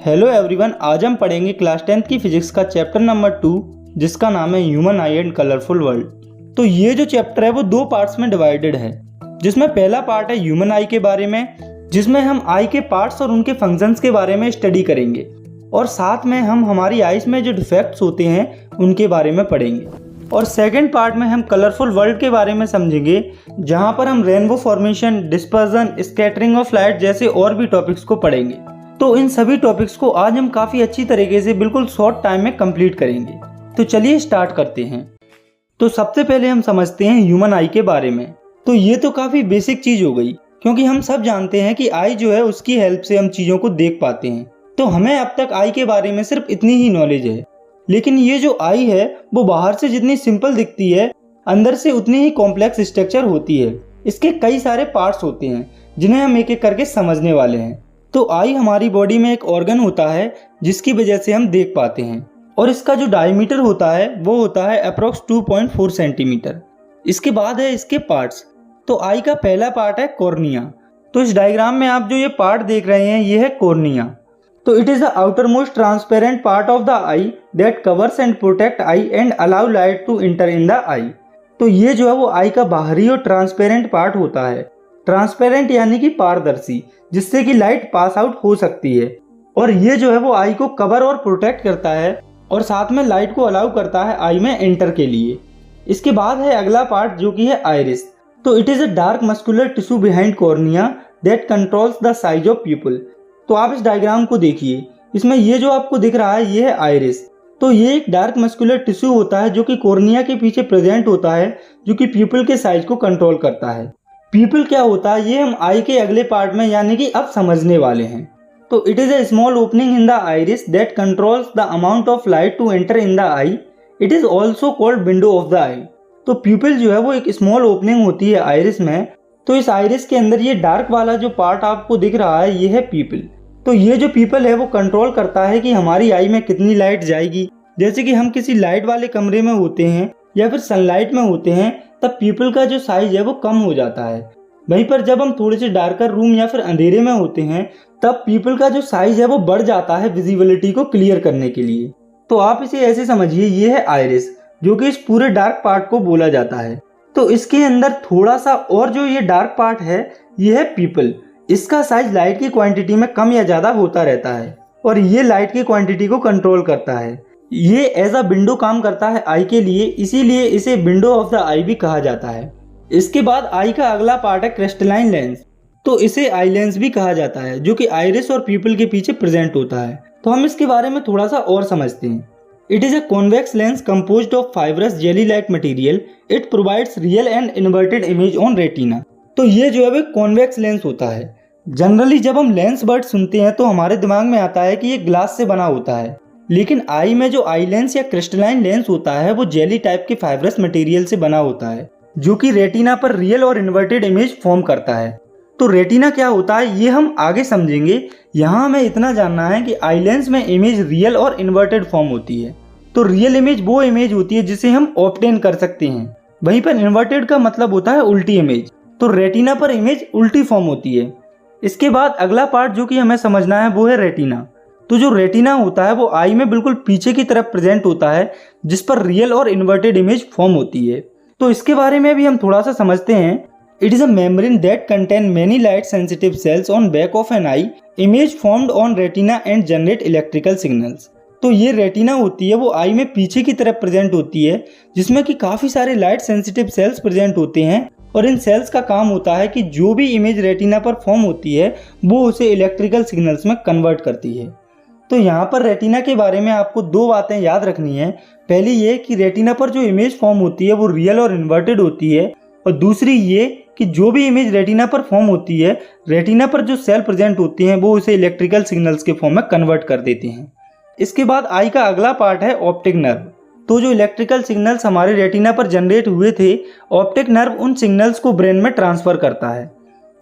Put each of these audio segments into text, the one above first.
Hello everyone, आज हम पढ़ेंगे क्लास 10th की फिजिक्स का चैप्टर नंबर 2 जिसका नाम है human I and colourful world. तो ये जो चैप्टर है वो दो पार्ट्स में डिवाइडेड है, जिसमें पहला पार्ट है ह्यूमन आई के बारे में, जिसमें हम आई के पार्ट्स और उनके फंक्शंस के बारे में स्टडी करेंगे और साथ में हम हमारी आईज में जो डिफेक्ट्स होते हैं उनके बारे में पढ़ेंगे। और सेकेंड पार्ट में हम कलरफुल वर्ल्ड के बारे में समझेंगे, जहाँ पर हम rainbow formation, dispersion, scattering of light जैसे और भी टॉपिक्स को पढ़ेंगे। तो इन सभी टॉपिक्स को आज हम काफ़ी अच्छी तरीके से बिल्कुल शॉर्ट टाइम में कंप्लीट करेंगे। तो चलिए स्टार्ट करते हैं। तो सबसे पहले हम समझते हैं ह्यूमन आई के बारे में। तो ये तो काफ़ी बेसिक चीज़ हो गई, क्योंकि हम सब जानते हैं कि आई जो है उसकी हेल्प से हम चीज़ों को देख पाते हैं। तो हमें अब तक आई के बारे में सिर्फ इतनी ही नॉलेज है, लेकिन ये जो आई है वो बाहर से जितनी सिंपल दिखती है, अंदर से उतनी ही कॉम्प्लेक्स स्ट्रक्चर होती है। इसके कई सारे पार्ट्स होते हैं जिन्हें हम एक एक करके समझने वाले हैं। तो आई हमारी बॉडी में एक ऑर्गन होता है जिसकी वजह से हम देख पाते हैं, और इसका जो डायमीटर होता है वो होता है अप्रोक्स 2.4 सेंटीमीटर। इसके बाद है इसके पार्ट्स। तो आई का पहला पार्ट है कॉर्निया। तो इस डायग्राम में आप जो ये पार्ट देख रहे हैं ये है कॉर्निया। तो it is the outermost transparent part of the eye that covers and protect eye and allow light to enter in the eye. तो ये जो है वो आई का बाहरी और ट्रांसपेरेंट पार्ट होता है। ट्रांसपेरेंट यानी कि पारदर्शी, जिससे कि लाइट पास आउट हो सकती है, और ये जो है वो आई को कवर और प्रोटेक्ट करता है और साथ में लाइट को अलाउ करता है आई में एंटर के लिए। इसके बाद है अगला पार्ट जो कि है आइरिस। तो it is a dark muscular tissue behind cornea that controls the size of people. तो आप इस डायग्राम को देखिए, इसमें ये जो आपको दिख रहा है ये है आइरिस। तो ये एक डार्क मस्कुलर टिश्यू होता है जो कि कॉर्निया के पीछे प्रेजेंट होता है, जो कि पीपल के साइज को कंट्रोल करता है। पीपल क्या होता है ये हम आई के अगले पार्ट में यानी कि अब समझने वाले हैं। तो it is a small opening in the iris that controls the amount of light to enter in the eye. It is also called window of the eye. तो पीपल जो है वो एक स्मॉल ओपनिंग होती है आइरिस में। तो इस आइरिस के अंदर ये डार्क वाला जो पार्ट आपको दिख रहा है ये है पीपल। तो ये जो पीपल है वो कंट्रोल करता है कि हमारी आई में कितनी लाइट जाएगी। जैसे कि हम किसी लाइट वाले कमरे में होते हैं या फिर सनलाइट में होते हैं, तब पीपल का जो साइज है वो कम हो जाता है। वहीं पर जब हम थोड़े से डार्कर रूम या फिर अंधेरे में होते हैं तब पीपल का जो साइज है वो बढ़ जाता है विजिबिलिटी को क्लियर करने के लिए। तो आप इसे ऐसे समझिए, ये है आइरिस जो कि इस पूरे डार्क पार्ट को बोला जाता है। तो इसके अंदर थोड़ा सा और जो ये डार्क पार्ट है ये है पीपल। इसका साइज लाइट की क्वांटिटी में कम या ज़्यादा होता रहता है और ये लाइट की क्वांटिटी को कंट्रोल करता है। ये एज अ विंडो काम करता है आई के लिए, इसीलिए इसे विंडो ऑफ द आई भी कहा जाता है। इसके बाद आई का अगला पार्ट है क्रिस्टलाइन लेंस। तो इसे आई लेंस भी कहा जाता है, जो कि आइरिस और पीपल के पीछे प्रेजेंट होता है। तो हम इसके बारे में थोड़ा सा और समझते हैं। It is a convex lens composed of fibrous jelly like material. It provides real and inverted image on retina. तो ये जो है वो कॉन्वेक्स लेंस होता है। जनरली जब हम लेंस वर्ड सुनते हैं तो हमारे दिमाग में आता है कि ये ग्लास से बना होता है, लेकिन आई में जो आई लेंस या क्रिस्टलाइन लेंस होता है वो जेली टाइप के फाइब्रस मटेरियल से बना होता है, जो कि रेटिना पर रियल और इन्वर्टेड इमेज फॉर्म करता है। तो रेटिना क्या होता है ये हम आगे समझेंगे। यहाँ हमें इतना जानना है कि आई लेंस में इमेज रियल और इन्वर्टेड फॉर्म होती है। तो रियल इमेज वो इमेज होती है जिसे हम ऑब्टेन कर सकते हैं, वहीं पर इन्वर्टेड का मतलब होता है उल्टी इमेज। तो रेटिना पर इमेज उल्टी फॉर्म होती है। इसके बाद अगला पार्ट जो कि हमें समझना है वो है रेटिना। तो जो रेटिना होता है वो आई में बिल्कुल पीछे की तरफ प्रेजेंट होता है, जिस पर रियल और इन्वर्टेड इमेज फॉर्म होती है। तो इसके बारे में भी हम थोड़ा सा समझते हैं। It is a membrane that contain many light sensitive cells on back of an eye. Image formed on retina and generate electrical signals. तो ये रेटिना होती है वो आई में पीछे की तरफ प्रेजेंट होती है, जिसमें कि काफ़ी सारे लाइट सेंसिटिव सेल्स प्रेजेंट होते हैं, और इन सेल्स का काम होता है कि जो भी इमेज रेटिना पर फॉर्म होती है वो उसे इलेक्ट्रिकल सिग्नल्स में कन्वर्ट करती है। तो यहाँ पर रेटिना के बारे में आपको दो बातें याद रखनी है। पहली ये कि रेटिना पर जो इमेज फॉर्म होती है वो रियल और इन्वर्टेड होती है, और दूसरी ये कि जो भी इमेज रेटिना पर फॉर्म होती है, रेटिना पर जो सेल प्रेजेंट होती हैं वो उसे इलेक्ट्रिकल सिग्नल्स के फॉर्म में कन्वर्ट कर देते हैं। इसके बाद आई का अगला पार्ट है ऑप्टिक नर्व। तो जो इलेक्ट्रिकल सिग्नल्स हमारे रेटिना पर जनरेट हुए थे, ऑप्टिक नर्व उन सिग्नल्स को ब्रेन में ट्रांसफर करता है।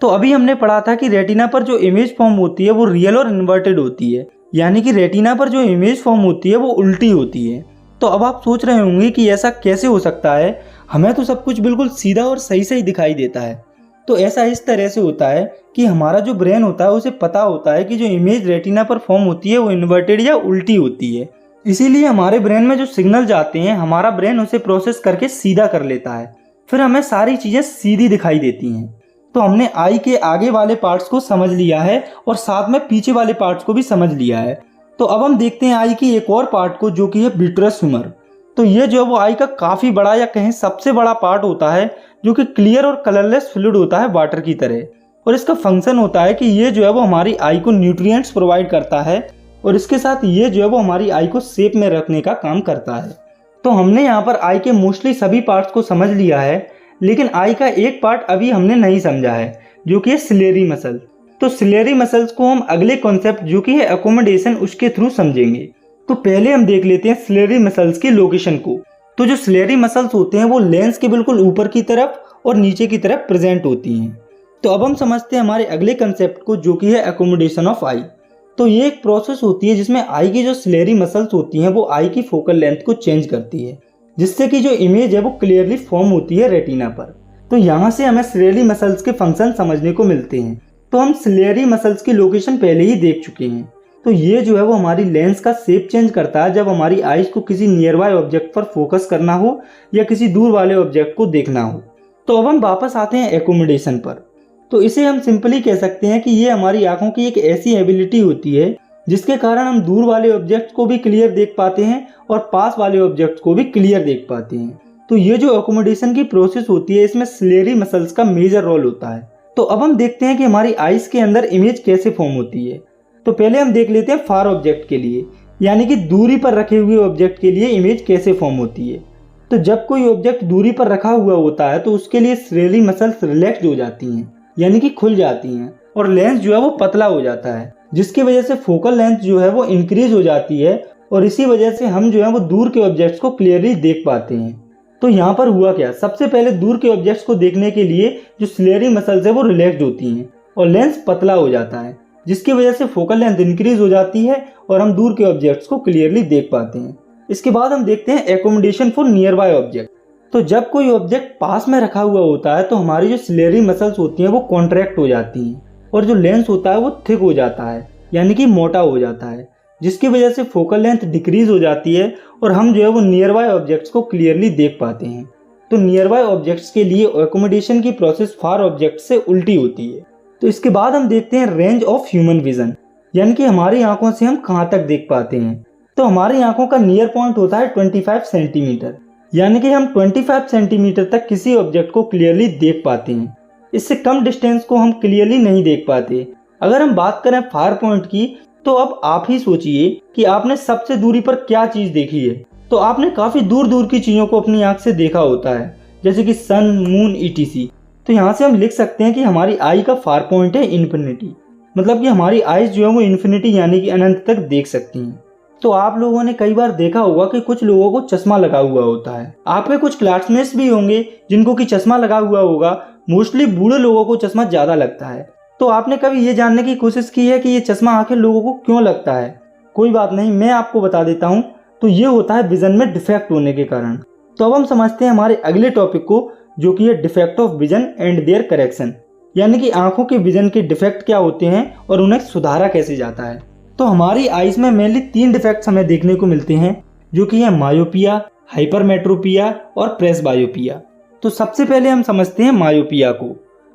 तो अभी हमने पढ़ा था कि रेटिना पर जो इमेज फॉर्म होती है वो रियल और इन्वर्टेड होती है, यानी कि रेटिना पर जो इमेज फॉर्म होती है वो उल्टी होती है। तो अब आप सोच रहे होंगे कि ऐसा कैसे हो सकता है, हमें तो सब कुछ बिल्कुल सीधा और सही सही दिखाई देता है। तो ऐसा इस तरह से होता है कि हमारा जो ब्रेन होता है उसे पता होता है कि जो इमेज रेटिना पर फॉर्म होती है वो इन्वर्टेड या उल्टी होती है। इसीलिए हमारे ब्रेन में जो सिग्नल जाते हैं हमारा ब्रेन उसे प्रोसेस करके सीधा कर लेता है, फिर हमें सारी चीज़ें सीधी दिखाई देती हैं। तो हमने आई के आगे वाले पार्ट्स को समझ लिया है और साथ में पीछे वाले पार्ट्स को भी समझ लिया है। तो अब हम देखते हैं आई की एक और पार्ट को, जो कि है विट्रस ह्यूमर। तो ये जो है वो आई का काफ़ी बड़ा या कहीं सबसे बड़ा पार्ट होता है, जो कि क्लियर और कलरलेस फ्लूइड होता है वाटर की तरह। और इसका फंक्शन होता है कि ये जो है वो हमारी आई को न्यूट्रिएंट्स प्रोवाइड करता है और इसके साथ ये जो है वो हमारी आई को शेप में रखने का काम करता है। तो हमने यहाँ पर आई के मोस्टली सभी पार्ट्स को समझ लिया है, लेकिन आई का एक पार्ट अभी हमने नहीं समझा है, जो कि है सिलेरी मसल। तो सिलेरी मसल्स को हम अगले कॉन्सेप्ट जो कि है अकोमोडेशन उसके थ्रू समझेंगे। तो पहले हम देख लेते हैं सिलेरी मसल्स की लोकेशन को। तो जो सिलेरी मसल्स होते हैं वो लेंस के बिल्कुल ऊपर की तरफ और नीचे की तरफ प्रेजेंट होती हैं। तो अब हम समझते हैं हमारे अगले कंसेप्ट को, जो कि है अकोमोडेशन ऑफ आई। तो ये एक प्रोसेस होती है जिसमें आई की जो सिलेरी मसल्स होती हैं वो आई की फोकल लेंथ को चेंज करती है, जिससे कि जो इमेज है वो क्लियरली फॉर्म होती है रेटिना पर। तो यहाँ से हमें सिलेरी मसल्स के फंक्शन समझने को मिलते हैं। तो हम सिलेरी मसल्स की लोकेशन पहले ही देख चुके हैं। तो ये जो है वो हमारी लेंस का शेप चेंज करता है जब हमारी आईज को किसी नियर बाय ऑब्जेक्ट पर फोकस करना हो या किसी दूर वाले ऑब्जेक्ट को देखना हो। तो अब हम वापस आते हैं एकोमोडेशन पर। तो इसे हम सिंपली कह सकते हैं कि ये हमारी आंखों की एक ऐसी एबिलिटी होती है जिसके कारण हम दूर वाले ऑब्जेक्ट को भी क्लियर देख पाते हैं और पास वाले ऑब्जेक्ट को भी क्लियर देख पाते हैं। तो ये जो एकोमोडेशन की प्रोसेस होती है इसमें सिलेरी मसल्स का मेजर रोल होता है। तो अब हम देखते हैं कि हमारी आईज के अंदर इमेज कैसे फॉर्म होती है। तो पहले हम देख लेते हैं फार ऑब्जेक्ट के लिए, यानी कि दूरी पर रखे हुए ऑब्जेक्ट के लिए इमेज कैसे फॉर्म होती है। तो जब कोई ऑब्जेक्ट दूरी पर रखा हुआ होता है तो उसके लिए सिलेरी मसल्स रिलैक्स हो जाती हैं, यानी कि खुल जाती हैं, और लेंस जो है वो पतला हो जाता है, जिसकी वजह से फोकल लेंथ जो है वो इंक्रीज हो जाती है और इसी वजह से हम जो है वो दूर के ऑब्जेक्ट्स को क्लियरली देख पाते हैं। तो यहाँ पर हुआ क्या, सबसे पहले दूर के ऑब्जेक्ट्स को देखने के लिए जो सिलेरी मसल्स है वो रिलैक्स्ड होती हैं और लेंस पतला हो जाता है, जिसकी वजह से फोकल लेंथ इंक्रीज हो जाती है और हम दूर के ऑब्जेक्ट्स को क्लियरली देख पाते हैं। इसके बाद हम देखते हैं accommodation for near by object. तो जब कोई ऑब्जेक्ट पास में रखा हुआ होता है तो हमारी जो सिलेरी मसल्स होती हैं वो कॉन्ट्रैक्ट हो जाती हैं और जो लेंस होता है वो थिक हो जाता है, यानी कि मोटा हो जाता है, जिसकी वजह से फोकल लेंथ डिक्रीज हो जाती है और हम जो है वो नियर बाय ऑब्जेक्ट्स को क्लियरली देख पाते हैं। तो नियर बाय ऑब्जेक्ट्स के लिए एकोमोडेशन की प्रोसेस फार ऑब्जेक्ट से उल्टी होती है। तो इसके बाद हम देखते हैं रेंज ऑफ ह्यूमन विजन, यानी कि हमारी आंखों से हम कहाँ तक देख पाते हैं। तो हमारी आंखों का नियर पॉइंट होता है 25 सेंटीमीटर, यानी कि हम 25 सेंटीमीटर तक किसी ऑब्जेक्ट को क्लियरली देख पाते हैं। इससे कम डिस्टेंस को हम क्लियरली नहीं देख पाते। अगर हम बात करें फार पॉइंट की, तो अब आप ही सोचिए कि आपने सबसे दूरी पर क्या चीज़ देखी है। तो आपने काफ़ी दूर दूर की चीज़ों को अपनी आंख से देखा होता है, जैसे कि सन, मून, ईटीसी। तो यहाँ से हम लिख सकते हैं कि हमारी आई का फार पॉइंट है इन्फिनिटी, मतलब कि हमारी आईज जो है वो इन्फिनिटी यानी कि अनंत तक देख सकती हैं। तो आप लोगों ने कई बार देखा होगा कि कुछ लोगों को चश्मा लगा हुआ होता है। आप में कुछ क्लासमेट्स भी होंगे जिनको कि चश्मा लगा हुआ होगा। मोस्टली बूढ़े लोगों को चश्मा ज़्यादा लगता है। तो आपने कभी ये जानने की कोशिश की है कि ये चश्मा आखिर लोगों को क्यों लगता है? कोई बात नहीं, मैं आपको बता देता हूँ। तो ये होता है विजन में डिफेक्ट होने के कारण। तो अब हम समझते हैं हमारे अगले टॉपिक को, जो कि है defect of vision and their correction, यानी कि आंखों के विजन के डिफेक्ट क्या होते हैं और उन्हें सुधारा कैसे जाता है। तो हमारी आईज में मेनली 3 डिफेक्ट्स हमें देखने को मिलते हैं, जो कि है मायोपिया, हाइपरमेट्रोपिया और प्रेसबायोपिया। तो सबसे पहले हम समझते हैं मायोपिया को।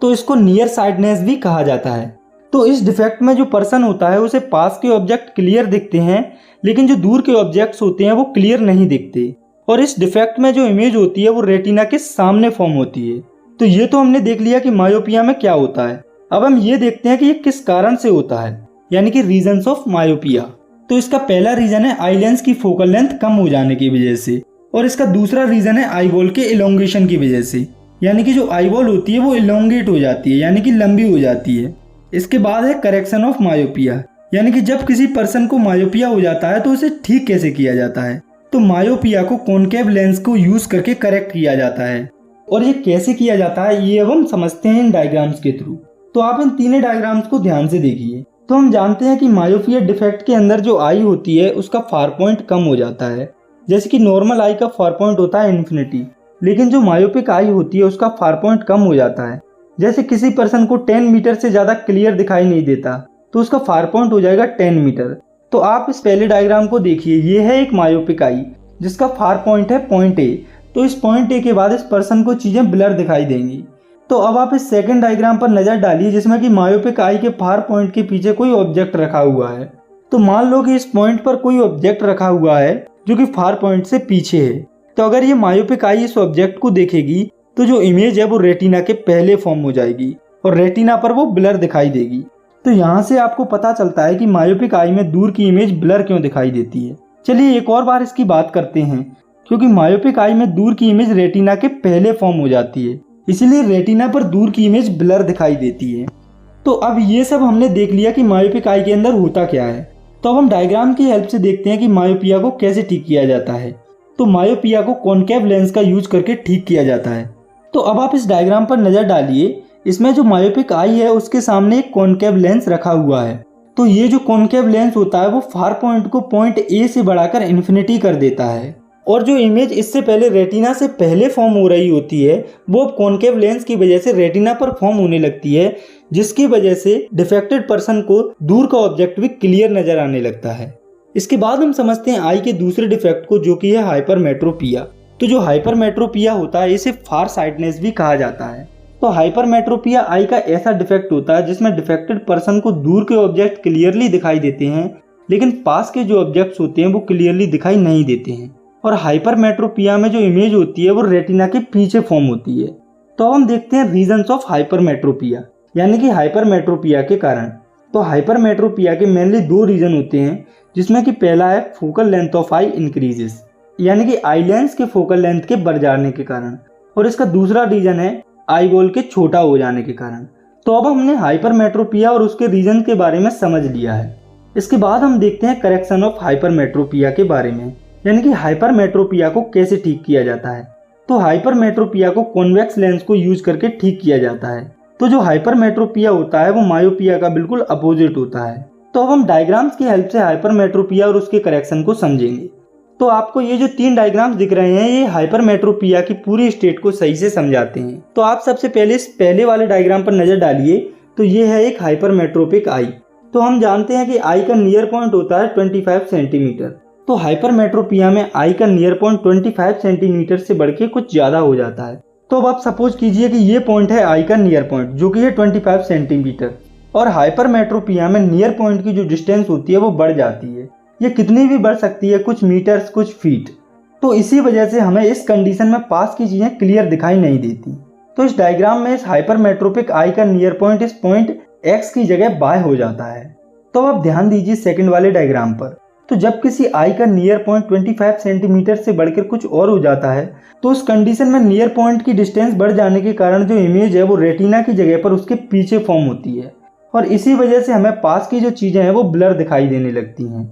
तो इसको नियर साइडनेस भी कहा जाता है। तो इस डिफेक्ट में जो पर्सन होता है उसे पास के ऑब्जेक्ट क्लियर दिखते हैं, लेकिन जो दूर के ऑब्जेक्ट्स होते हैं वो क्लियर नहीं दिखते। और इस डिफेक्ट में जो इमेज होती है वो रेटिना के सामने फॉर्म होती है। तो ये तो हमने देख लिया कि मायोपिया में क्या होता है। अब हम ये देखते हैं कि ये किस कारण से होता है, यानी कि रीजंस ऑफ मायोपिया। तो इसका पहला रीजन है आई लेंस की फोकल लेंथ कम हो जाने की वजह से, और इसका दूसरा रीजन है आई बॉल के इलोंगेशन की वजह से, यानी कि जो आई बॉल होती है वो इलोंगेट हो जाती है, यानी कि लंबी हो जाती है। इसके बाद है करेक्शन ऑफ मायोपिया, यानी कि जब किसी पर्सन को मायोपिया हो जाता है तो उसे ठीक कैसे किया जाता है। तो मायोपिया को कॉनकेव लेंस को यूज करके करेक्ट किया जाता है, और ये कैसे किया जाता है ये अब हम समझते हैं इन डायग्राम्स के थ्रू। तो आप इन तीनों डायग्राम्स को ध्यान से देखिए। तो हम जानते हैं कि मायोपिया डिफेक्ट के अंदर जो आई होती है उसका फार पॉइंट कम हो जाता है, जैसे कि नॉर्मल आई का फार पॉइंट होता है इन्फिनिटी, लेकिन जो मायोपिक आई होती है उसका फार पॉइंट कम हो जाता है। जैसे किसी पर्सन को 10 मीटर से ज़्यादा क्लियर दिखाई नहीं देता तो उसका फार पॉइंट हो जाएगा 10 मीटर। तो आप इस पहले डायग्राम को देखिए, ये है एक मायोपिक आई जिसका फार पॉइंट है पॉइंट ए। तो इस पॉइंट ए के बाद इस पर्सन को चीज़ें ब्लर दिखाई देंगी। तो अब आप इस सेकंड डायग्राम पर नज़र डालिए जिसमें कि मायोपिक आई के फार पॉइंट के पीछे कोई ऑब्जेक्ट रखा हुआ है। तो मान लो कि इस पॉइंट पर कोई ऑब्जेक्ट रखा हुआ है जो कि फार पॉइंट से पीछे है। तो अगर ये मायोपिक आई इस ऑब्जेक्ट को देखेगी तो जो इमेज है वो रेटिना के पहले फॉर्म हो जाएगी और रेटिना पर वो ब्लर दिखाई देगी। तो यहाँ से आपको पता चलता है कि मायोपिक आई में दूर की इमेज ब्लर क्यों दिखाई देती है। चलिए एक और बार इसकी बात करते हैं। क्योंकि मायोपिक आई में दूर की इमेज रेटिना के पहले फॉर्म हो जाती है, इसीलिए रेटिना पर दूर की इमेज ब्लर दिखाई देती है। तो अब ये सब हमने देख लिया कि मायोपिक आई के अंदर होता क्या है। तो अब हम डायग्राम की हेल्प से देखते हैं कि मायोपिया को कैसे ठीक किया जाता है। तो मायोपिया को कॉनकेव लेंस का यूज करके ठीक किया जाता है। तो अब आप इस डायग्राम पर नज़र डालिए, इसमें जो मायोपिक आई है उसके सामने एक कॉनकेव लेंस रखा हुआ है। तो ये जो कॉनकेव लेंस होता है वो फार पॉइंट को पॉइंट ए से बढ़ाकर इन्फिनिटी कर देता है और जो इमेज इससे पहले रेटिना से पहले फॉर्म हो रही होती है वो अब कॉनकेव लेंस की वजह से रेटिना पर फॉर्म होने लगती है, जिसकी वजह से डिफेक्टेड पर्सन को दूर का ऑब्जेक्ट भी क्लियर नजर आने लगता है। इसके बाद हम समझते हैं आई के दूसरे डिफेक्ट को जो कि है हाइपरमेट्रोपिया। तो जो हाइपरमेट्रोपिया होता है इसे फार साइटनेस भी कहा जाता है। तो हाइपरमेट्रोपिया आई का ऐसा डिफेक्ट होता है जिसमें डिफेक्टेड पर्सन को दूर के ऑब्जेक्ट क्लियरली दिखाई देते हैं लेकिन पास के जो ऑब्जेक्ट्स होते हैं वो क्लियरली दिखाई नहीं देते हैं। और हाइपरमेट्रोपिया में जो इमेज होती है वो रेटिना के पीछे फॉर्म होती है। तो अब हम देखते हैं रीजंस ऑफ हाइपरमेट्रोपिया, यानी कि हाइपरमेट्रोपिया के कारण। तो हाइपरमेट्रोपिया के मेनली दो रीजन होते हैं, जिसमें कि पहला है focal length of I increases, यानी कि आई लेंस के फोकल लेंथ के बढ़ जाने के कारण, और इसका दूसरा रीजन है आई बॉल के छोटा हो जाने के कारण। तो अब हमने हाइपरमेट्रोपिया और उसके रीजन के बारे में समझ लिया है। इसके बाद हम देखते हैं करेक्शन ऑफ हाइपरमेट्रोपिया के बारे में, यानी कि हाइपरमेट्रोपिया को कैसे ठीक किया जाता है। तो हाइपरमेट्रोपिया को कॉन्वेक्स लेंस को यूज करके ठीक किया जाता है। तो जो हाइपरमेट्रोपिया होता है वो मायोपिया का बिल्कुल अपोजिट होता है। तो अब हम डायग्राम्स की हेल्प से हाइपरमेट्रोपिया और उसके करेक्शन को समझेंगे। तो आपको ये जो 3 डायग्राम्स दिख रहे हैं ये हाइपरमेट्रोपिया की पूरी स्टेट को सही से समझाते हैं। तो आप सबसे पहले इस पहले वाले डायग्राम पर नजर डालिए। तो ये है एक हाइपरमेट्रोपिक आई। तो हम जानते हैं कि आई का नियर पॉइंट होता है 25 सेंटीमीटर। तो हाइपरमेट्रोपिया में आई का नियर पॉइंट 25 सेंटीमीटर से बढ़ के कुछ ज़्यादा हो जाता है। तो अब आप सपोज कीजिए कि ये पॉइंट है आई का नियर पॉइंट जो कि है 25 सेंटीमीटर, और हाइपरमेट्रोपिया में नियर पॉइंट की जो डिस्टेंस होती है वो बढ़ जाती है। ये कितनी भी बढ़ सकती है, कुछ मीटर्स कुछ फीट। तो इसी वजह से हमें इस कंडीशन में पास की चीज़ें क्लियर दिखाई नहीं देती। तो इस डायग्राम में इस हाइपरमेट्रोपिक आई का नियर पॉइंट इस पॉइंट एक्स की जगह बाय हो जाता है। तो अब ध्यान दीजिए सेकंड वाले डायग्राम पर। तो जब किसी आई का नियर पॉइंट 25 सेंटीमीटर से बढ़कर कुछ और हो जाता है तो उस कंडीशन में नियर पॉइंट की डिस्टेंस बढ़ जाने के कारण जो इमेज है वो रेटिना की जगह पर उसके पीछे फॉर्म होती है, और इसी वजह से हमें पास की जो चीज़ें हैं वो ब्लर दिखाई देने लगती हैं।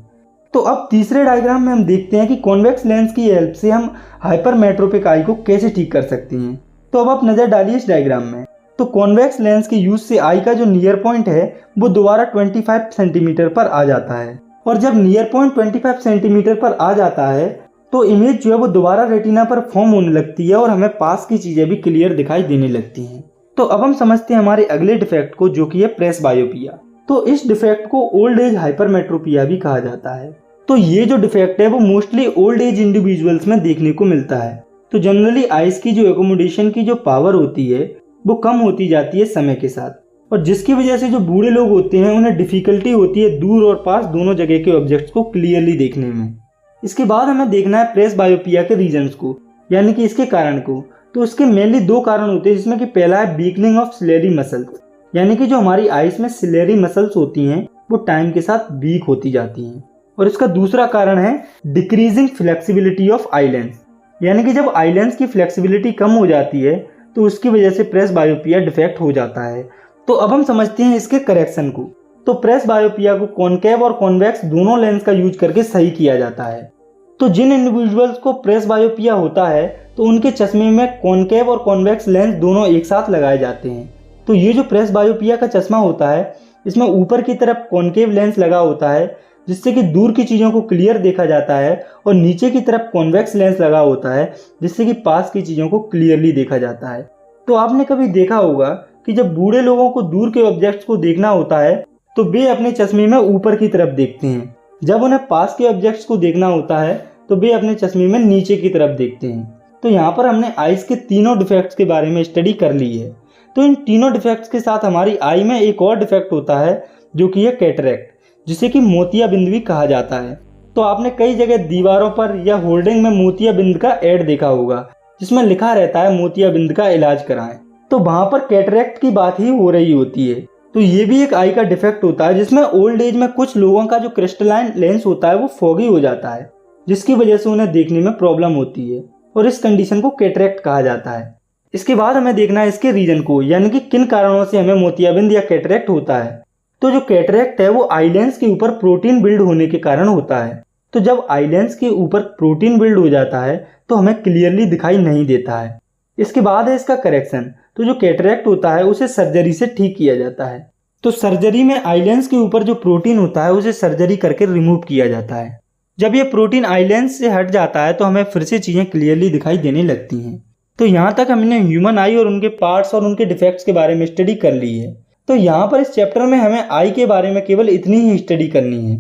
तो अब तीसरे डायग्राम में हम देखते हैं कि कॉन्वेक्स लेंस की हेल्प से हम हाइपरमेट्रोपिक आई को कैसे ठीक कर सकते हैं। तो अब आप नज़र डालिए इस डायग्राम में। तो कॉन्वेक्स लेंस के यूज से आई का जो नियर पॉइंट है वो दोबारा 25 सेंटीमीटर पर आ जाता है, और जब नियर पॉइंट 25 सेंटीमीटर पर आ जाता है तो इमेज जो है वो दोबारा रेटिना पर फॉर्म होने लगती है और हमें पास की चीज़ें भी क्लियर दिखाई देने लगती हैं। तो अब हम समझते हैं हमारे अगले डिफेक्ट को जो कि है प्रेसबायोपिया। तो इस डिफेक्ट को ओल्ड एज हाइपरमेट्रोपिया भी कहा जाता है। तो ये जो डिफेक्ट है वो मोस्टली ओल्ड एज इंडिविजुअल्स में देखने को मिलता है। तो जनरली आइज की जो एकोमोडेशन की जो पावर होती है वो कम होती जाती है समय के साथ, और जिसकी वजह से जो बूढ़े लोग होते हैं उन्हें डिफिकल्टी होती है दूर और पास दोनों जगह के ऑब्जेक्ट्स को क्लियरली देखने में। इसके बाद हमें देखना है प्रेसबायोपिया के रीजंस को, यानी कि इसके कारण को। तो उसके मेनली 2 कारण होते हैं, जिसमें कि पहला है वीकनिंग ऑफ सिलेरी मसल्स, यानी कि जो हमारी आइज में सिलेरी मसल्स होती हैं वो टाइम के साथ वीक होती जाती हैं। और इसका दूसरा कारण है decreasing flexibility of eye lens, यानी कि जब आई लेंस की फ्लेक्सिबिलिटी कम हो जाती है तो उसकी वजह से प्रेसबायोपिया डिफेक्ट हो जाता है। तो अब हम समझते हैं इसके करेक्शन को। तो प्रेसबायोपिया को कॉनकेव और कॉन्वेक्स दोनों लेंस का यूज करके सही किया जाता है। तो जिन इंडिविजुअल्स को प्रेसबायोपिया होता है तो उनके चश्मे में कॉनकेव और कॉन्वेक्स लेंस दोनों एक साथ लगाए जाते हैं। तो ये जो प्रेसबायोपिया का चश्मा होता है इसमें ऊपर की तरफ कॉनकेव लेंस लगा होता है जिससे कि दूर की चीज़ों को क्लियर देखा जाता है, और नीचे की तरफ कॉन्वेक्स लेंस लगा होता है जिससे कि पास की चीज़ों को क्लियरली देखा जाता है। तो आपने कभी देखा होगा कि जब बूढ़े लोगों को दूर के ऑब्जेक्ट्स को देखना होता है तो वे अपने चश्मे में ऊपर की तरफ देखते हैं, जब उन्हें पास के ऑब्जेक्ट्स को देखना होता है तो वे अपने चश्मे में नीचे की तरफ देखते हैं। तो यहाँ पर हमने आईज के तीनों डिफेक्ट्स के बारे में स्टडी कर ली है। तो इन तीनों डिफेक्ट्स के साथ हमारी आई में एक और डिफेक्ट होता है जो कि है कैटरेक्ट, जिसे कि मोतियाबिंद भी कहा जाता है। तो आपने कई जगह दीवारों पर या होर्डिंग में मोतियाबिंद का ऐड देखा होगा जिसमें लिखा रहता है मोतियाबिंद का इलाज कराएं। तो वहाँ पर कैटरेक्ट की बात ही हो रही होती है। तो ये भी एक आई का डिफेक्ट होता है जिसमें ओल्ड एज में कुछ लोगों का जो क्रिस्टलाइन लेंस होता है वो फॉगी हो जाता है, जिसकी वजह से उन्हें देखने में प्रॉब्लम होती है और इस कंडीशन को कैटरेक्ट कहा जाता है। इसके बाद हमें देखना है इसके रीजन को, यानी कि किन कारणों से हमें मोतियाबिंद या कैटरेक्ट होता है। तो जो कैटरेक्ट है वो आई लेंस के ऊपर प्रोटीन बिल्ड होने के कारण होता है। तो जब आई लेंस के ऊपर प्रोटीन बिल्ड हो जाता है तो हमें क्लियरली दिखाई नहीं देता है। इसके बाद है इसका करेक्शन। तो जो कैटरेक्ट होता है उसे सर्जरी से ठीक किया जाता है। तो सर्जरी में आई लेंस के ऊपर जो प्रोटीन होता है उसे सर्जरी करके रिमूव किया जाता है। जब ये प्रोटीन आई लेंस से हट जाता है तो हमें फिर से चीज़ें क्लियरली दिखाई देने लगती हैं। तो यहाँ तक हमने ह्यूमन आई और उनके पार्ट्स और उनके डिफेक्ट्स के बारे में स्टडी कर ली है। तो यहाँ पर इस चैप्टर में हमें आई के बारे में केवल इतनी ही स्टडी करनी है।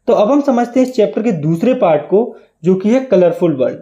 तो अब हम समझते हैं इस चैप्टर के दूसरे पार्ट को, जो कि है कलरफुल वर्ल्ड।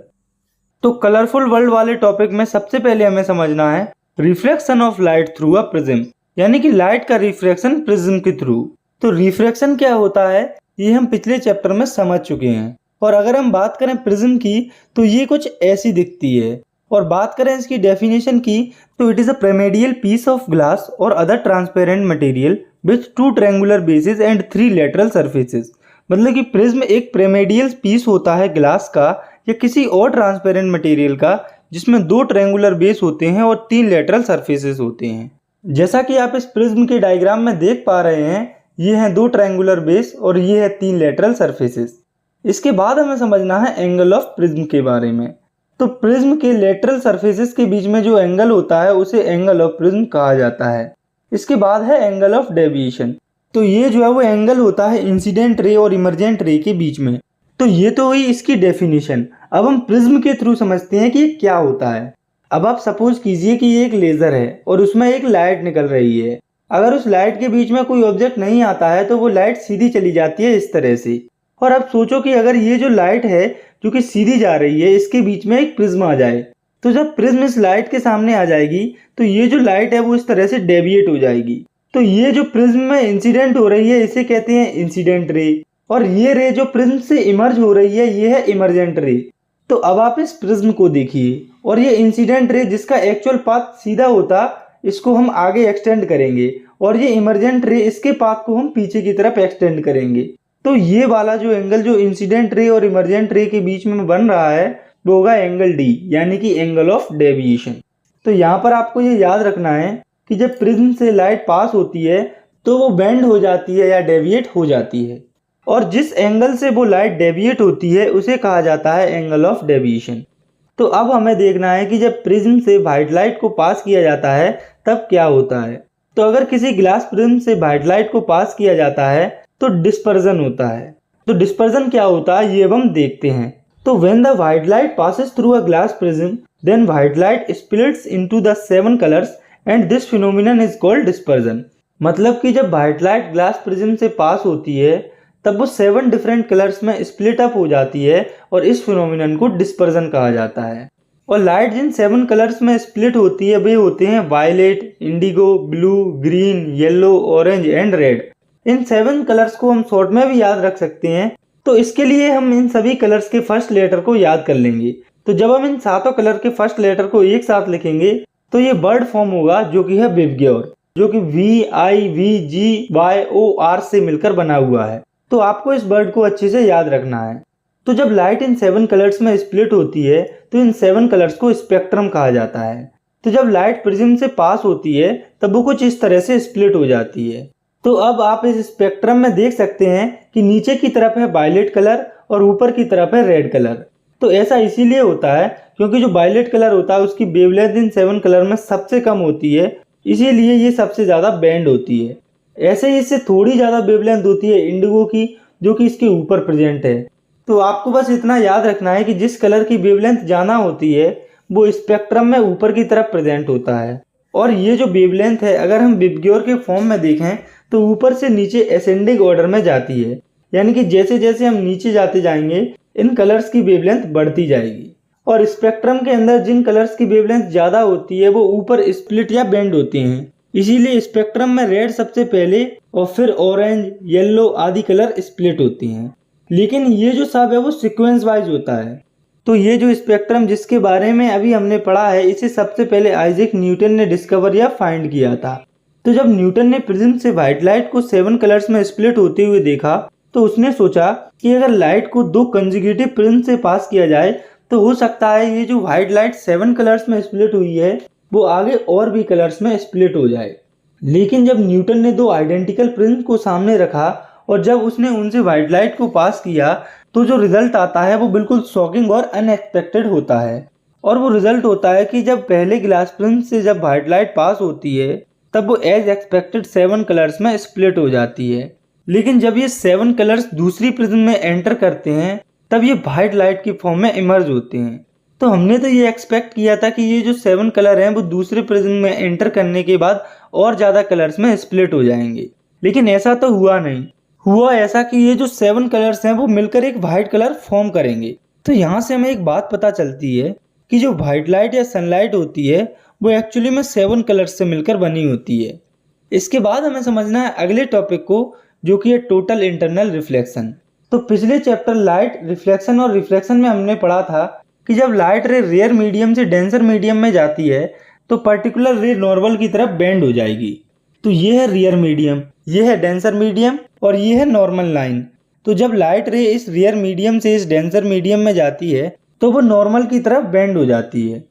तो कलरफुल वर्ल्ड वाले टॉपिक में सबसे पहले हमें समझना है reflection of light through a prism, यानी कि लाइट का रिफ्लेक्शन प्रिज्म के थ्रू। तो रिफ्लेक्शन क्या होता है ये हम पिछले चैप्टर में समझ चुके हैं। और अगर हम बात करें प्रिज्म की तो ये कुछ ऐसी दिखती है। और बात करें इसकी डेफिनेशन की तो it is a pyramidal piece of glass और other transparent material with 2 triangular bases and 3 lateral surfaces. मतलब कि प्रिज्म एक पिरामिडल पीस होता है ग्लास का या किसी और ट्रांसपेरेंट मटेरियल का जिसमें 2 ट्रायंगुलर बेस होते हैं और 3 लेटरल सरफेसेस होते हैं। जैसा कि आप इस प्रिज्म के डायग्राम में देख पा रहे हैं, ये हैं 2 ट्रायंगुलर बेस और ये है 3 लेटरल सरफेसेस। इसके बाद हमें समझना है एंगल ऑफ प्रिज्म के बारे में। तो प्रिज्म के लेटरल सरफेसेस के बीच में जो एंगल होता है उसे एंगल ऑफ प्रिज्म कहा जाता है। इसके बाद है एंगल ऑफ डेविएशन। तो ये जो है वो एंगल होता है इंसिडेंट रे और इमर्जेंट रे के बीच में। तो ये तो हुई इसकी डेफिनेशन। अब हम प्रिज्म के थ्रू समझते हैं कि ये क्या होता है। अब आप सपोज कीजिए कि ये एक लेज़र है और उसमें एक लाइट निकल रही है। अगर उस लाइट के बीच में कोई ऑब्जेक्ट नहीं आता है तो वो लाइट सीधी चली जाती है इस तरह से। और अब सोचो कि अगर ये जो लाइट है जो कि सीधी जा रही है, इसके बीच में एक प्रिज्म आ जाए, तो जब प्रिज्म इस लाइट के सामने आ जाएगी तो ये जो लाइट है वो इस तरह से डेविएट हो जाएगी। तो ये जो प्रिज्म में इंसिडेंट हो रही है इसे कहते हैं इंसिडेंट रे, और ये रे जो प्रिज्म से इमर्ज हो रही है ये है इमर्जेंट रे। तो अब आप इस प्रिज्म को देखिए और ये इंसिडेंट रे जिसका एक्चुअल पाथ सीधा होता, इसको हम आगे एक्सटेंड करेंगे और ये इमर्जेंट रे इसके पाथ को हम पीछे की तरफ एक्सटेंड करेंगे। तो ये वाला जो एंगल जो इंसिडेंट रे और इमर्जेंट रे के बीच में बन रहा है वो होगा एंगल डी, यानी कि एंगल ऑफ डेविएशन। तो यहाँ पर आपको ये याद रखना है कि जब प्रिज्म से लाइट पास होती है तो वो बेंड हो जाती है या डेविएट हो जाती है, और जिस एंगल से वो लाइट डेविएट होती है उसे कहा जाता है एंगल ऑफ डेविएशन। तो अब हमें देखना है कि जब प्रिज्म से व्हाइट लाइट को पास किया जाता है तब क्या होता है। तो अगर किसी ग्लास प्रिज्म से व्हाइट लाइट को पास किया जाता है तो डिस्पर्जन होता है। तो डिस्पर्जन क्या होता है ये अब हम देखते हैं। तो when the white light passes through a glass prism then white light splits into the 7 colours and this phenomenon is called dispersion. मतलब कि जब व्हाइट लाइट ग्लास प्रिज्म से पास होती है तब वो 7 डिफरेंट कलर्स में स्प्लिट अप हो जाती है और इस फिनोमिनन को डिस्पर्जन कहा जाता है। और लाइट जिन 7 कलर्स में स्प्लिट होती है वे होते हैं violet, indigo, blue, green, yellow, orange and red. इन 7 कलर्स को हम शॉर्ट में भी याद रख सकते हैं। तो इसके लिए हम इन सभी कलर्स के फर्स्ट लेटर को याद कर लेंगे। तो जब हम इन 7 कलर के फर्स्ट लेटर को एक साथ लिखेंगे तो ये वर्ड फॉर्म होगा जो कि है विबग्योर, जो कि VIVGYOR से मिलकर बना हुआ है। तो आपको इस वर्ड को अच्छे से याद रखना है। तो जब लाइट इन 7 कलर्स में स्प्लिट होती है तो इन 7 कलर्स को स्पेक्ट्रम कहा जाता है। तो जब लाइट प्रिज्म से पास होती है तब वो कुछ इस तरह से स्प्लिट हो जाती है। तो अब आप इस स्पेक्ट्रम में देख सकते हैं कि नीचे की तरफ है वायलेट कलर और ऊपर की तरफ है रेड कलर। तो ऐसा इसीलिए होता है क्योंकि जो वायलेट कलर होता है उसकी वेवलेंथ इन 7 कलर में सबसे कम होती है, इसीलिए ये सबसे ज़्यादा बैंड होती है। ऐसे ही इससे थोड़ी ज़्यादा वेवलेंथ होती है इंडिगो की, जो कि इसके ऊपर प्रेजेंट है। तो आपको बस इतना याद रखना है कि जिस कलर की वेवलेंथ ज़्यादा होती है वो स्पेक्ट्रम में ऊपर की तरफ प्रेजेंट होता है। और ये जो वेवलेंथ है अगर हम विबग्योर के फॉर्म में देखें तो ऊपर से नीचे असेंडिंग ऑर्डर में जाती है, यानी कि जैसे जैसे हम नीचे जाते जाएंगे इन कलर्स की वेवलेंथ बढ़ती जाएगी। और स्पेक्ट्रम के अंदर जिन कलर्स की वेवलेंथ ज़्यादा होती है वो ऊपर स्प्लिट या बेंड होते हैं, इसीलिए स्पेक्ट्रम में रेड सबसे पहले और फिर ऑरेंज, येलो आदि कलर स्प्लिट होते हैं। लेकिन ये जो सब है वो सीक्वेंस वाइज होता है। तो ये जो स्पेक्ट्रम जिसके बारे में अभी हमने पढ़ा है इसे सबसे पहले आइजैक न्यूटन ने डिस्कवर या फाइंड किया था। तो जब न्यूटन ने प्रिज्म से व्हाइट लाइट को 7 कलर्स में स्प्लिट होते हुए देखा तो उसने सोचा कि अगर लाइट को 2 कंसेक्यूटिव प्रिज्म से पास किया जाए तो हो सकता है ये जो व्हाइट लाइट 7 कलर्स में स्प्लिट हुई है वो आगे और भी कलर्स में स्प्लिट हो जाए। लेकिन जब न्यूटन ने 2 आइडेंटिकल प्रिज्म को सामने रखा और जब उसने उनसे व्हाइट लाइट को पास किया तो जो रिजल्ट आता है वो बिल्कुल शॉकिंग और अनएक्सपेक्टेड होता है। और वो रिजल्ट होता है कि जब पहले ग्लास प्रिज्म से जब व्हाइट लाइट पास होती है तब वो एज एक्सपेक्टेड 7 कलर्स में स्प्लिट हो जाती है। लेकिन जब ये 7 कलर्स दूसरी प्रिज्म में एंटर करते हैं तब ये व्हाइट लाइट की फॉर्म में इमर्ज होते हैं। तो हमने तो ये एक्सपेक्ट किया था कि ये जो 7 कलर हैं वो दूसरे प्रिज्म में एंटर करने के बाद और ज़्यादा कलर्स में स्प्लिट हो जाएंगे, लेकिन ऐसा तो हुआ नहीं। हुआ ऐसा कि ये जो 7 कलर्स हैं वो मिलकर एक वाइट कलर फॉर्म करेंगे। तो यहाँ से हमें एक बात पता चलती है कि जो वाइट लाइट या सनलाइट होती है वो एक्चुअली में 7 कलर्स से मिलकर बनी होती है। इसके बाद हमें समझना है अगले टॉपिक को, जो कि है टोटल इंटरनल रिफ्लेक्शन। तो पिछले चैप्टर लाइट रिफ्लेक्शन और रिफ्लेक्शन में हमने पढ़ा था कि जब लाइट रे रेयर मीडियम से डेंसर मीडियम में जाती है तो पर्टिकुलर रे नॉर्मल की तरफ बेंड हो जाएगी। तो ये है रेयर मीडियम, ये है डेंसर मीडियम और ये है नॉर्मल लाइन। तो जब लाइट रे इस रेयर मीडियम से इस डेंसर मीडियम में जाती है तो वो नॉर्मल की तरफ बेंड हो जाती है।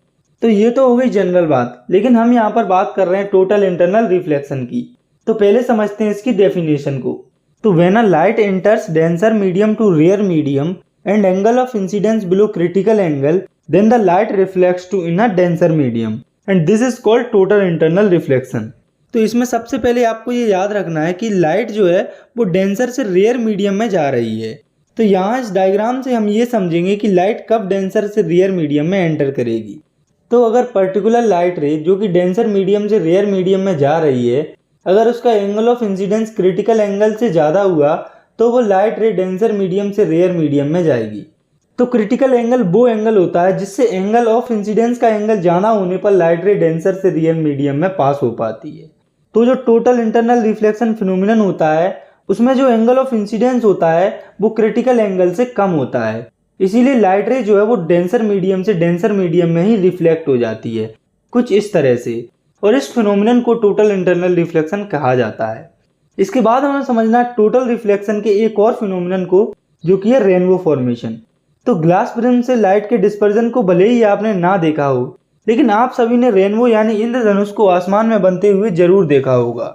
तो ये तो हो गई जनरल बात, लेकिन हम यहाँ पर बात कर रहे हैं टोटल इंटरनल रिफ्लेक्शन की। तो पहले समझते हैं इसकी डेफिनेशन को। तो when a light enters denser medium to rare medium and angle of incidence below critical angle, then the light reflects to in a denser medium and this is called total internal reflection। तो इसमें सबसे पहले आपको ये याद रखना है कि लाइट जो है वो डेंसर से रेयर मीडियम में जा रही है। तो यहाँ इस डायग्राम से हम ये समझेंगे कि लाइट कब डेंसर से रेयर मीडियम में एंटर करेगी। तो अगर पर्टिकुलर लाइट रे जो कि डेंसर मीडियम से रेयर मीडियम में जा रही है, अगर उसका angle of incidence critical angle से ज़्यादा हुआ तो वो लाइट रे डेंसर मीडियम से रेयर मीडियम में जाएगी। तो क्रिटिकल एंगल वो एंगल होता है जिससे एंगल ऑफ इंसिडेंस का एंगल ज़्यादा होने पर लाइट रे डेंसर से रेयर मीडियम में पास हो पाती है। तो जो टोटल इंटरनल रिफ्लेक्शन फिनोमिनन होता है उसमें जो एंगल ऑफ इंसिडेंस होता है वो क्रिटिकल एंगल से कम होता है, इसीलिए लाइट रे जो है वो डेंसर मीडियम से डेंसर मीडियम में ही रिफ्लेक्ट हो जाती है, कुछ इस तरह से। और इस फिनोमिनन को टोटल इंटरनल रिफ्लेक्शन कहा जाता है। इसके बाद हमें समझना है टोटल रिफ्लेक्शन के एक और फिनोमिनन को, जो कि है रेनबो फॉर्मेशन। तो ग्लास प्रिज्म से लाइट के डिस्पर्जन को भले ही आपने ना देखा हो, लेकिन आप सभी ने रेनबो यानी इंद्रधनुष को आसमान में बनते हुए जरूर देखा होगा।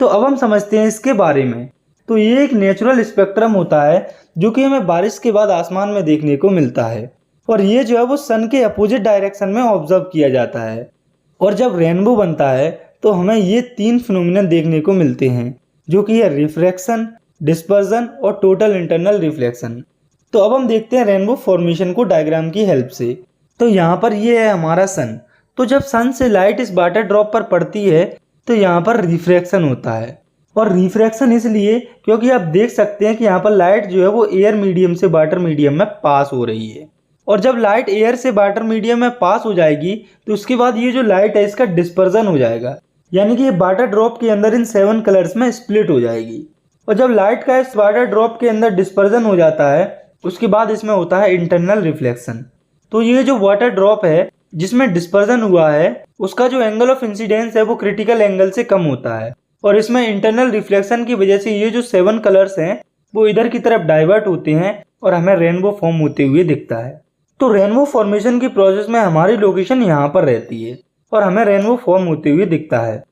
तो अब हम समझते हैं इसके बारे में। तो ये एक नेचुरल स्पेक्ट्रम होता है जो कि हमें बारिश के बाद आसमान में देखने को मिलता है, और ये जो है वो सन के अपोजिट डायरेक्शन में ऑब्जर्व किया जाता है। और जब रेनबो बनता है तो हमें ये 3 फिनोमिनन देखने को मिलते हैं, जो कि है रिफ्रैक्शन, डिस्पर्जन और टोटल इंटरनल रिफ्लेक्शन। तो अब हम देखते हैं रेनबो फॉर्मेशन को डायग्राम की हेल्प से। तो यहाँ पर ये है हमारा सन। तो जब सन से लाइट इस वाटर ड्रॉप पर पड़ती है तो यहाँ पर रिफ्रैक्शन होता है। और रिफ्रैक्शन इसलिए क्योंकि आप देख सकते हैं कि यहाँ पर लाइट जो है वो एयर मीडियम से वाटर मीडियम में पास हो रही है। और जब लाइट एयर से वाटर मीडियम में पास हो जाएगी तो उसके बाद ये जो लाइट है इसका डिस्पर्जन हो जाएगा, यानी कि ये वाटर ड्रॉप के अंदर इन 7 कलर्स में स्प्लिट हो जाएगी। और जब लाइट का इस वाटर ड्रॉप के अंदर डिस्पर्जन हो जाता है उसके बाद इसमें होता है इंटरनल रिफ्लेक्शन। तो ये जो वाटर ड्रॉप है जिसमें डिस्पर्जन हुआ है उसका जो एंगल ऑफ इंसिडेंस है वो क्रिटिकल एंगल से कम होता है, और इसमें इंटरनल रिफ्लेक्शन की वजह से ये जो 7 कलर्स हैं वो इधर की तरफ डाइवर्ट होते हैं और हमें रेनबो फॉर्म होते हुए दिखता है। तो रेनबो फॉर्मेशन की प्रोसेस में हमारी लोकेशन यहाँ पर रहती है और हमें रेनबो फॉर्म होते हुए दिखता है।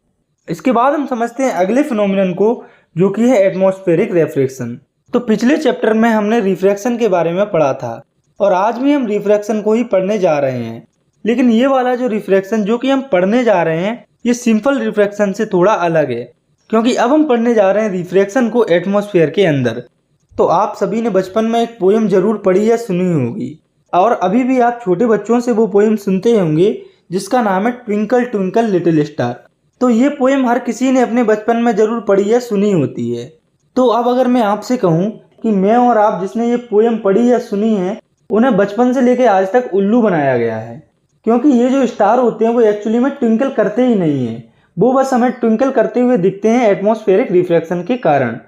इसके बाद हम समझते हैं अगले फिनोमिनन को, जो कि है एटमॉस्फेरिक रिफ्रैक्शन। तो पिछले चैप्टर में हमने रिफ्रैक्शन के बारे में पढ़ा था और आज भी हम रिफ्रैक्शन को ही पढ़ने जा रहे हैं। लेकिन ये वाला जो रिफ्रैक्शन जो कि हम पढ़ने जा रहे हैं ये सिंपल रिफ्रैक्शन से थोड़ा अलग है, क्योंकि अब हम पढ़ने जा रहे हैं रिफ्रैक्शन को एटमॉस्फेयर के अंदर। तो आप सभी ने बचपन में एक पोएम जरूर पढ़ी या सुनी होगी, और अभी भी आप छोटे बच्चों से वो पोएम सुनते होंगे जिसका नाम है ट्विंकल ट्विंकल लिटिल स्टार। तो ये पोएम हर किसी ने अपने बचपन में जरूर पढ़ी या सुनी होती है। तो अब अगर मैं आपसे कहूँ कि मैं और आप जिसने ये पोएम पढ़ी या सुनी है, उन्हें बचपन से लेकर आज तक उल्लू बनाया गया है, क्योंकि ये जो स्टार होते हैं वो एक्चुअली में ट्विंकल करते ही नहीं हैं, वो बस हमें ट्विंकल करते हुए दिखते हैं एटमॉस्फेरिक रिफ्लेक्शन के कारण।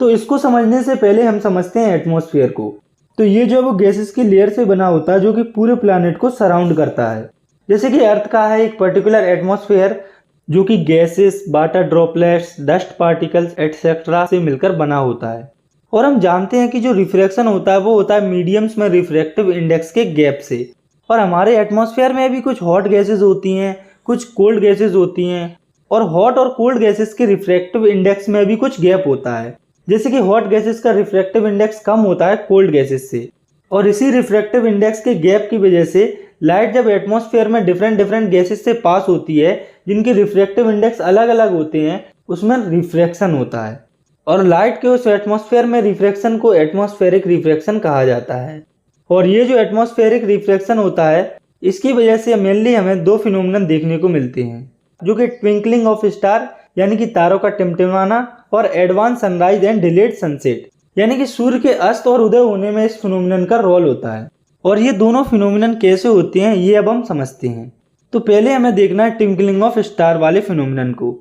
तो इसको समझने से पहले हम समझते हैं एटमॉस्फेयर को। तो ये जो वो गैसेस की लेयर से बना होता है जो कि पूरे प्लैनेट को सराउंड करता है। जैसे कि अर्थ का है एक पर्टिकुलर एटमॉस्फेयर जो कि gases, water droplets, dust particles etcetera से मिलकर बना होता है। और हम जानते हैं कि जो रिफ्रैक्शन होता है वो होता है मीडियम्स में रिफ्रैक्टिव इंडेक्स के गैप से। और हमारे एटमॉस्फेयर में भी कुछ हॉट गैसेस होती हैं, कुछ कोल्ड गैसेस होती हैं, और हॉट और कोल्ड गैसेस के रिफ्रैक्टिव इंडेक्स में भी कुछ गैप होता है। जैसे कि हॉट गैसेस का रिफ्रैक्टिव इंडेक्स कम होता है कोल्ड गैसेस से, और इसी रिफ्रैक्टिव इंडेक्स के गैप की वजह से लाइट जब एटमॉस्फेयर में डिफरेंट गैसेस से पास होती है जिनके रिफ्रैक्टिव इंडेक्स अलग अलग होते हैं, उसमें रिफ्रैक्शन होता है। और लाइट के उस एटमॉस्फेयर में रिफ्रैक्शन को एटमॉस्फेरिक रिफ्रैक्शन कहा जाता है। और ये जो एटमॉस्फेरिक रिफ्रैक्शन होता है, इसकी वजह से मेनली हमें दो फिनोमिनन देखने को मिलते हैं, जो कि ट्विंकलिंग ऑफ स्टार यानी कि तारों का टिमटिमाना, और advance sunrise and delayed sunset यानी कि सूर्य के अस्त और उदय होने में इस फिनोमिनन का रोल होता है। और ये दोनों फिनोमिनन कैसे होते हैं ये अब हम समझते हैं। तो पहले हमें देखना है ट्विंकलिंग ऑफ स्टार वाले फिनोमिनन को।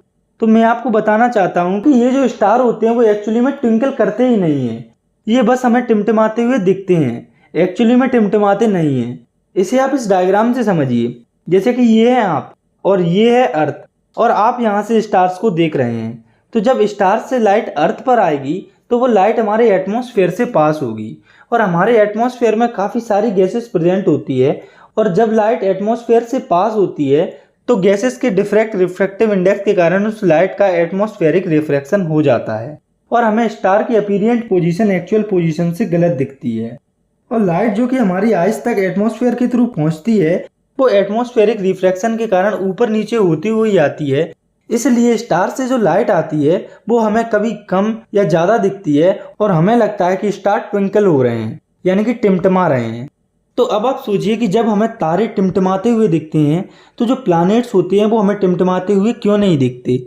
तो मैं आपको बताना चाहता हूँ कि ये जो स्टार होते हैं वो एक्चुअली में ट्विंकल करते ही नहीं हैं, ये बस हमें टिमटिमाते हुए दिखते हैं, एक्चुअली में टिमटिमाते नहीं हैं। इसे आप इस डायग्राम से समझिए। जैसे कि ये है आप और ये है अर्थ, और आप यहाँ से स्टार्स को देख रहे हैं। तो जब स्टार से लाइट अर्थ पर आएगी तो वो लाइट हमारे एटमॉस्फेयर से पास होगी, और हमारे एटमॉस्फेयर में काफ़ी सारी गैसेस प्रेजेंट होती है। और जब लाइट एटमॉस्फेयर से पास होती है तो गैसेस के डिफ्रैक्ट रिफ्रैक्टिव इंडेक्स के कारण उस लाइट का एटमॉस्फेरिक रिफ्रैक्शन हो जाता है, और हमें स्टार की अपीरियंट पोजीशन एक्चुअल पोजीशन से गलत दिखती है। और लाइट जो कि हमारी आइज तक एटमॉस्फेयर के थ्रू पहुंचती है वो एटमॉस्फेरिक रिफ्रैक्शन के कारण ऊपर नीचे होती हुई आती है। इसलिए स्टार से जो लाइट आती है वो हमें कभी कम या ज़्यादा दिखती है, और हमें लगता है कि स्टार ट्विंकल हो रहे हैं यानी कि टिमटिमा रहे हैं। तो अब आप सोचिए कि जब हमें तारे टिमटिमाते हुए दिखते हैं तो जो प्लैनेट्स होते हैं वो हमें टिमटिमाते हुए क्यों नहीं दिखते?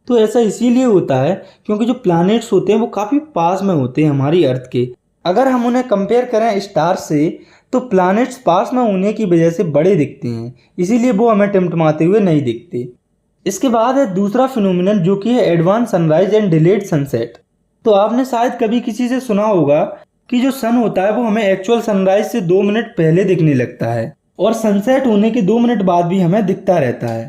तो ऐसा इसीलिए होता है क्योंकि जो प्लैनेट्स होते हैं वो काफ़ी पास में होते हैं हमारी अर्थ के। अगर हम उन्हें कंपेयर करें स्टार से तो प्लैनेट्स पास में होने की वजह से बड़े दिखते हैं, इसीलिए वो हमें टिमटिमाते हुए नहीं दिखते। इसके बाद है दूसरा फिनोमिनन जो कि है advance sunrise and delayed sunset. तो आपने शायद कभी किसी से सुना होगा कि जो सन होता है वो हमें एक्चुअल सनराइज से 2 मिनट पहले दिखने लगता है, और सनसेट होने के 2 मिनट बाद भी हमें दिखता रहता है।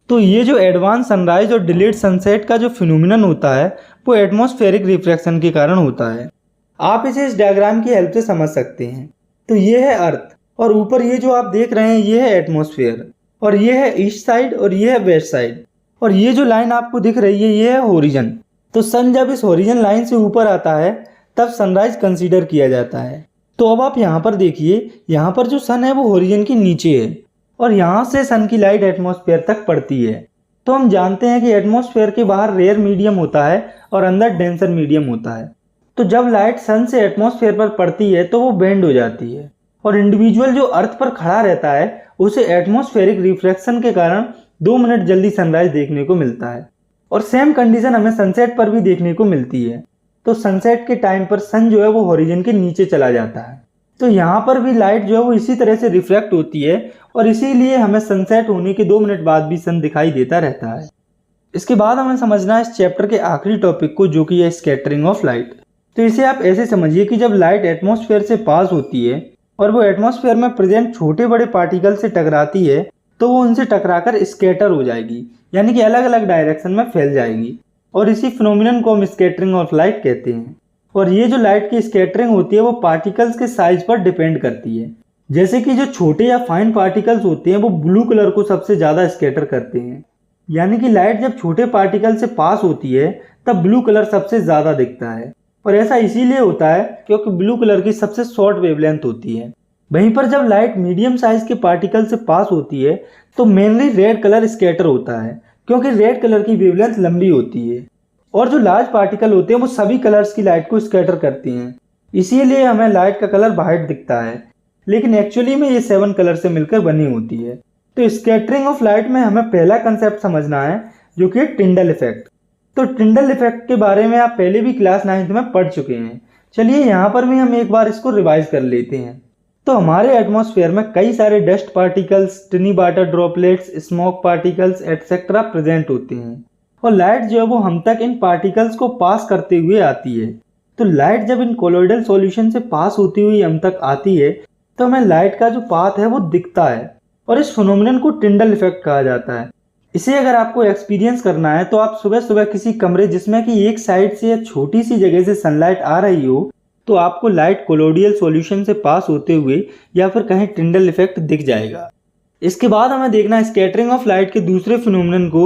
तो ये जो एडवांस सनराइज और डिलेड सनसेट का जो फिनोमिनन होता है वो एटमॉस्फेरिक रिफ्रैक्शन के कारण होता है। आप इसे इस डायग्राम की हेल्प से समझ सकते हैं। तो ये है अर्थ, और ऊपर ये जो आप देख रहे हैं ये है एटमॉस्फेयर, और ये है ईस्ट साइड और ये है वेस्ट साइड, और ये जो लाइन आपको दिख रही है ये है होरिजन। तो सन जब इस होरिजन लाइन से ऊपर आता है तब सनराइज कंसीडर किया जाता है। तो अब आप यहाँ पर देखिए, यहाँ पर जो सन है वो होरिजन के नीचे है, और यहाँ से सन की लाइट एटमॉस्फेयर तक पड़ती है। तो हम जानते हैं कि एटमॉस्फेयर के बाहर रेयर मीडियम होता है और अंदर डेंसर मीडियम होता है। तो जब लाइट सन से एटमॉस्फेयर पर पड़ती है तो वो बेंड हो जाती है, और इंडिविजुअल जो अर्थ पर खड़ा रहता है उसे एटमॉस्फेरिक रिफ्रैक्शन के कारण 2 मिनट जल्दी सनराइज देखने को मिलता है। और सेम कंडीशन हमें सनसेट पर भी देखने को मिलती है। तो सनसेट के टाइम पर सन जो है वो होरिजन के नीचे चला जाता है। तो यहाँ पर भी लाइट जो है वो इसी तरह से रिफ्लेक्ट होती है, और इसीलिए हमें सनसेट होने के 2 मिनट बाद भी सन दिखाई देता रहता है। इसके बाद हमें समझना है इस चैप्टर के आखिरी टॉपिक को, जो कि है स्कैटरिंग ऑफ लाइट। तो इसे आप ऐसे समझिए कि जब लाइट एटमॉस्फेयर से पास होती है और वो एटमॉस्फेयर में प्रेजेंट छोटे बड़े पार्टिकल से टकराती है तो वो उनसे टकराकर स्कैटर हो जाएगी, यानी कि अलग अलग डायरेक्शन में फैल जाएगी, और इसी फिनोमिनन को हम स्कैटरिंग ऑफ लाइट कहते हैं। और ये जो लाइट की स्कैटरिंग होती है वो पार्टिकल्स के साइज पर डिपेंड करती है। जैसे कि जो छोटे या फाइन पार्टिकल्स होते हैं वो ब्लू कलर को सबसे ज़्यादा स्कैटर करते हैं, यानी कि लाइट जब छोटे पार्टिकल से पास होती है तब ब्लू कलर सबसे ज़्यादा दिखता है। और ऐसा इसीलिए होता है क्योंकि ब्लू कलर की सबसे शॉर्ट वेवलेंथ होती है। वहीं पर जब लाइट मीडियम साइज के पार्टिकल से पास होती है तो मेनली रेड कलर स्कैटर होता है, क्योंकि रेड कलर की वेवलेंथ लंबी होती है। और जो लार्ज पार्टिकल होते हैं वो सभी कलर्स की लाइट को स्कैटर करती हैं, इसीलिए हमें लाइट का कलर वाइट दिखता है, लेकिन एक्चुअली में ये 7 कलर से मिलकर बनी होती है। तो स्कैटरिंग ऑफ लाइट में हमें पहला कंसेप्ट समझना है जो कि टिंडल इफेक्ट। तो टिंडल इफेक्ट के बारे में आप पहले भी क्लास 9th में पढ़ चुके हैं। चलिए यहाँ पर भी हम एक बार इसको रिवाइज कर लेते हैं। तो हमारे एटमॉस्फेयर में कई सारे dust particles, टिनी water droplets, smoke particles etcetera present होते हैं और लाइट जो है वो हम तक इन पार्टिकल्स को पास करते हुए आती है। तो लाइट जब इन कोलॉइडल सॉल्यूशन से पास होती हुई हम तक आती है तो हमें लाइट का जो पाथ है वो दिखता है और इस फिनोमिनन को टिंडल इफेक्ट कहा जाता है। इसे अगर आपको एक्सपीरियंस करना है तो आप सुबह सुबह किसी कमरे जिसमें कि एक साइड से या छोटी सी जगह से सनलाइट आ रही हो तो आपको लाइट कोलोडियल सॉल्यूशन से पास होते हुए या फिर कहीं टिंडल इफेक्ट दिख जाएगा। इसके बाद हमें देखना है स्कैटरिंग ऑफ लाइट के दूसरे फिनोमिनन को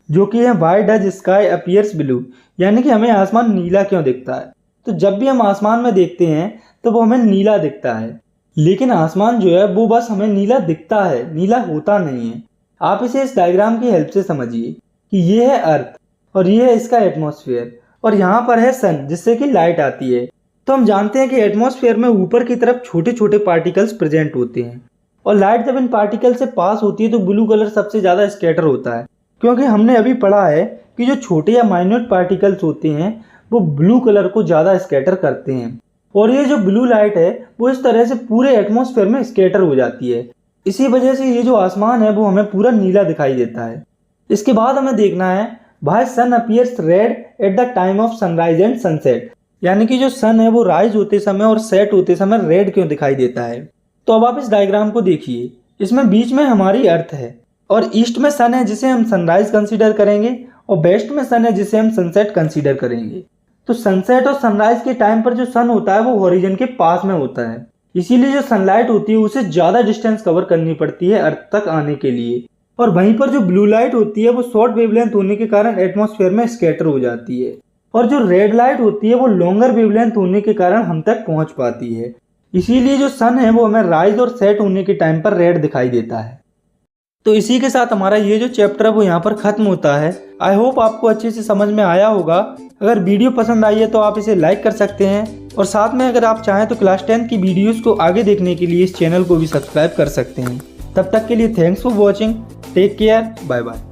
जो कि है why does sky appears blue, यानी कि हमें आसमान नीला क्यों दिखता है। तो जब भी हम आसमान में देखते हैं तो वो हमें नीला दिखता है, लेकिन आसमान जो है वो बस हमें नीला दिखता है, नीला होता नहीं है। आप इसे इस डायग्राम की हेल्प से समझिए कि ये है अर्थ और ये है इसका एटमॉस्फेयर और यहाँ पर है सन जिससे कि लाइट आती है। तो हम जानते हैं कि एटमॉस्फेयर में ऊपर की तरफ छोटे छोटे पार्टिकल्स प्रेजेंट होते हैं और लाइट जब इन पार्टिकल से पास होती है तो ब्लू कलर सबसे ज़्यादा स्कैटर होता है, क्योंकि हमने अभी पढ़ा है कि जो छोटे या माइन्यूट पार्टिकल्स होते हैं वो ब्लू कलर को ज़्यादा स्कैटर करते हैं और ये जो ब्लू लाइट है वो इस तरह से पूरे एटमॉस्फेयर में स्कैटर हो जाती है। इसी वजह से ये जो आसमान है वो हमें पूरा नीला दिखाई देता है। इसके बाद हमें देखना है why sun appears red at the time of sunrise and sunset, यानी कि जो सन है वो राइज होते समय और सेट होते समय रेड क्यों दिखाई देता है। तो अब आप इस डायग्राम को देखिए, इसमें बीच में हमारी अर्थ है और ईस्ट में सन है जिसे हम सनराइज कंसीडर करेंगे और वेस्ट में सन है जिसे हम सनसेट कंसीडर करेंगे। तो सनसेट और सनराइज के टाइम पर जो सन होता है वो हॉरिजन के पास में होता है, इसीलिए जो सनलाइट होती है उसे ज़्यादा डिस्टेंस कवर करनी पड़ती है अर्थ तक आने के लिए। और वहीं पर जो ब्लू लाइट होती है वो शॉर्ट वेवलेंथ होने के कारण एटमॉस्फेयर में स्कैटर हो जाती है और जो रेड लाइट होती है वो लॉन्गर वेवलेंथ होने के कारण हम तक पहुंच पाती है। इसीलिए जो सन है वो हमें राइज और सेट होने के टाइम पर रेड दिखाई देता है। तो इसी के साथ हमारा ये जो चैप्टर है वो यहाँ पर खत्म होता है। आई होप आपको अच्छे से समझ में आया होगा। अगर वीडियो पसंद आई है तो आप इसे लाइक कर सकते हैं और साथ में अगर आप चाहें तो क्लास 10 की वीडियोस को आगे देखने के लिए इस चैनल को भी सब्सक्राइब कर सकते हैं। तब तक के लिए thanks for watching, take care, bye bye.